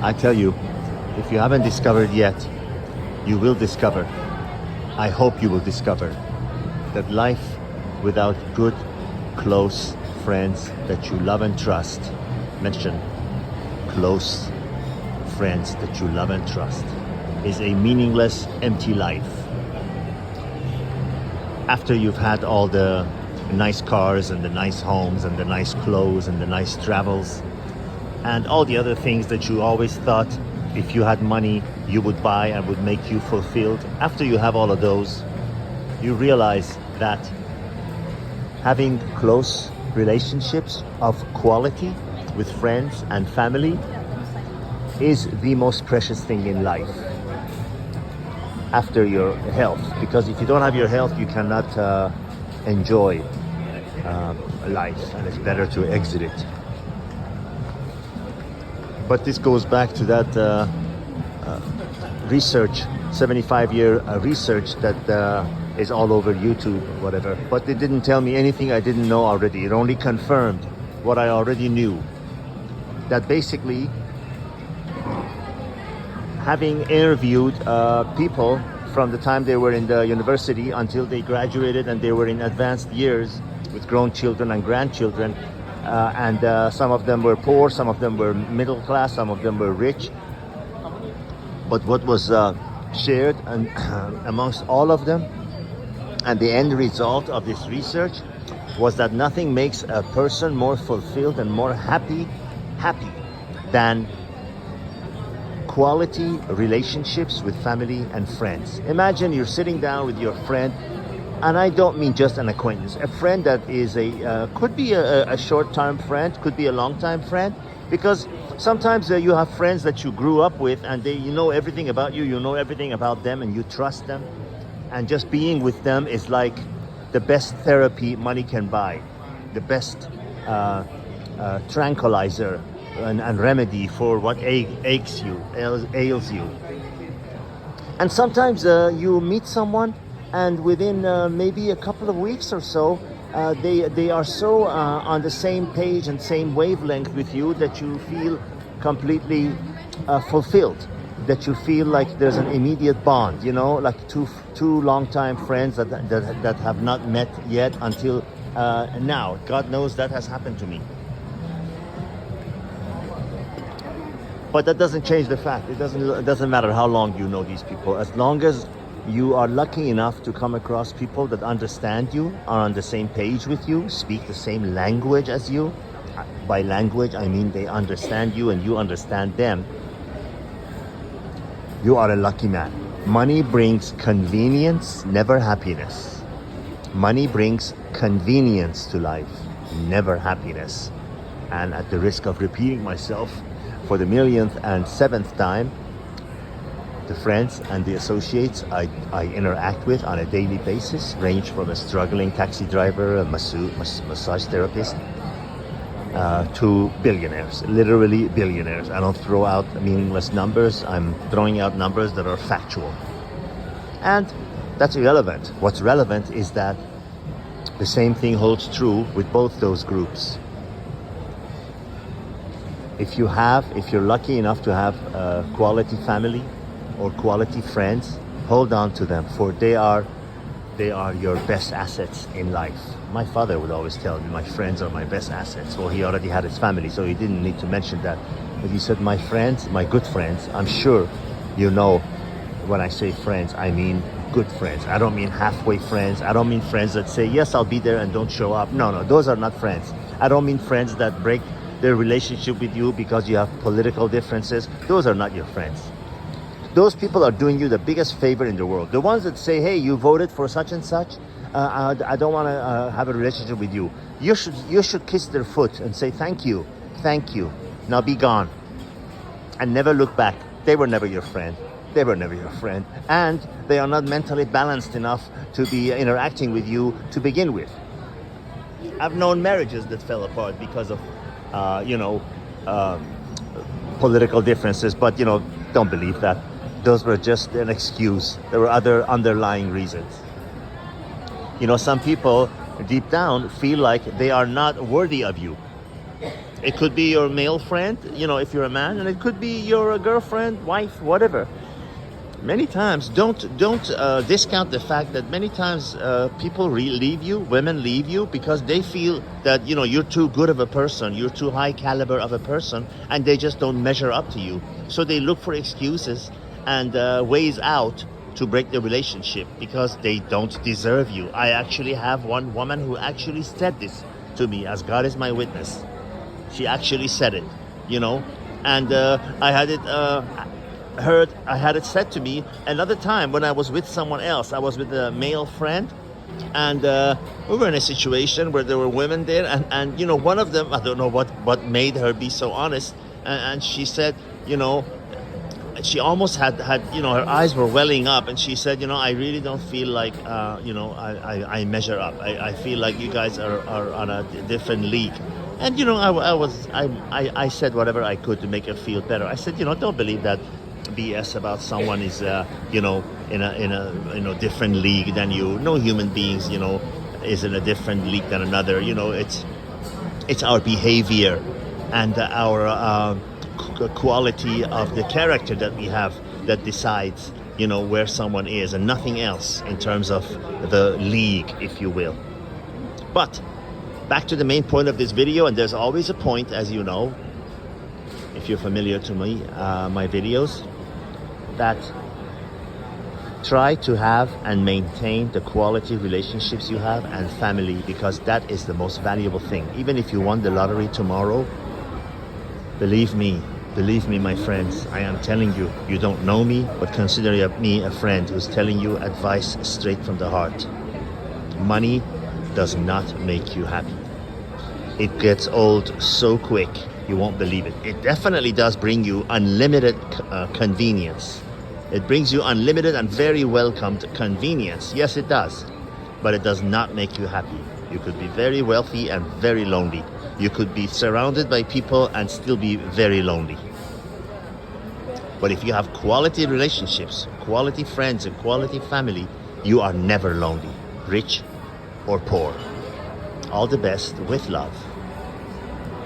I tell you, if you haven't discovered yet, you will discover. I hope you will discover that life without good, close friends that you love and trust, mention close friends that you love and trust, is a meaningless, empty life. After you've had all the nice cars and the nice homes and the nice clothes and the nice travels and all the other things that you always thought if you had money you would buy and would make you fulfilled, after you have all of those, you realize that having close relationships of quality with friends and family is the most precious thing in life after your health, because if you don't have your health you cannot enjoy life, and it's better to exit it. But this goes back to that research, 75-year research that is all over YouTube, whatever. But it didn't tell me anything I didn't know already. It only confirmed what I already knew. That basically, having interviewed people from the time they were in the university until they graduated and they were in advanced years with grown children and grandchildren, and some of them were poor, some of them were middle class, some of them were rich. But what was shared and amongst all of them, and the end result of this research, was that nothing makes a person more fulfilled and more happy than quality relationships with family and friends. Imagine you're sitting down with your friend, and I don't mean just an acquaintance, a friend that is could be a short-term friend, could be a long-time friend, because sometimes you have friends that you grew up with and you know everything about you, you know everything about them, and you trust them, and just being with them is like the best therapy money can buy, the best tranquilizer and remedy for what ails you. And sometimes you meet someone, and within maybe a couple of weeks or so, they are so on the same page and same wavelength with you that you feel completely fulfilled, that you feel like there's an immediate bond, you know, like two long-time friends that have not met yet until now. God knows that has happened to me. But that doesn't change the fact. It doesn't matter how long you know these people. As long as you are lucky enough to come across people that understand you, are on the same page with you, speak the same language as you. By language, I mean they understand you and you understand them. You are a lucky man. Money brings convenience, never happiness. Money brings convenience to life, never happiness. And at the risk of repeating myself for the millionth and seventh time, the friends and the associates I interact with on a daily basis range from a struggling taxi driver, a massage therapist, to billionaires, literally billionaires. I don't throw out meaningless numbers. I'm throwing out numbers that are factual. And that's irrelevant. What's relevant is that the same thing holds true with both those groups. If you're lucky enough to have a quality family or quality friends, hold on to them, for they are your best assets in life. My father would always tell me, my friends are my best assets. Well, he already had his family, so he didn't need to mention that. But he said, my friends, my good friends, I'm sure you know when I say friends, I mean good friends. I don't mean halfway friends. I don't mean friends that say, yes, I'll be there and don't show up. No, those are not friends. I don't mean friends that break their relationship with you because you have political differences. Those are not your friends. Those people are doing you the biggest favor in the world. The ones that say, hey, you voted for such and such, I don't want to have a relationship with you. You should kiss their foot and say, thank you, now be gone. And never look back. They were never your friend. They were never your friend. And they are not mentally balanced enough to be interacting with you to begin with. I've known marriages that fell apart because of political differences, but don't believe that. Those were just an excuse. There were other underlying reasons. Some people deep down feel like they are not worthy of you. It could be your male friend, you know, if you're a man, and it could be your girlfriend, wife, whatever. Many times, don't discount the fact that many times people leave you, women leave you because they feel that, you know, you're too good of a person, you're too high caliber of a person, and they just don't measure up to you. So they look for excuses and ways out to break the relationship because they don't deserve you. I actually have one woman who actually said this to me, as God is my witness. She actually said it, you know, and I had it said to me another time when I was with someone else. I was with a male friend, and we were in a situation where there were women there, and you know, one of them, I don't know what made her be so honest, and she said, you know, she almost had, you know, her eyes were welling up, and she said, you know, I really don't feel like, you know, I measure up. I feel like you guys are on a different league. And, you know, I said whatever I could to make her feel better. I said, you know, don't believe that BS about someone is, you know, in a different league than you. No human beings, you know, is in a different league than another. You know, it's our behavior and our quality of the character that we have that decides, you know, where someone is, and nothing else in terms of the league, if you will. But back to the main point of this video, and there's always a point, as you know, if you're familiar to me, my videos, that try to have and maintain the quality relationships you have and family, because that is the most valuable thing. Even if you won the lottery tomorrow, believe me, my friends, I am telling you, you don't know me, but consider me a friend who's telling you advice straight from the heart. Money does not make you happy. It gets old so quick, you won't believe it. It definitely does bring you unlimited convenience. It brings you unlimited and very welcomed convenience. Yes, it does. But it does not make you happy. You could be very wealthy and very lonely. You could be surrounded by people and still be very lonely. But if you have quality relationships, quality friends, and quality family, you are never lonely, rich or poor. All the best with love.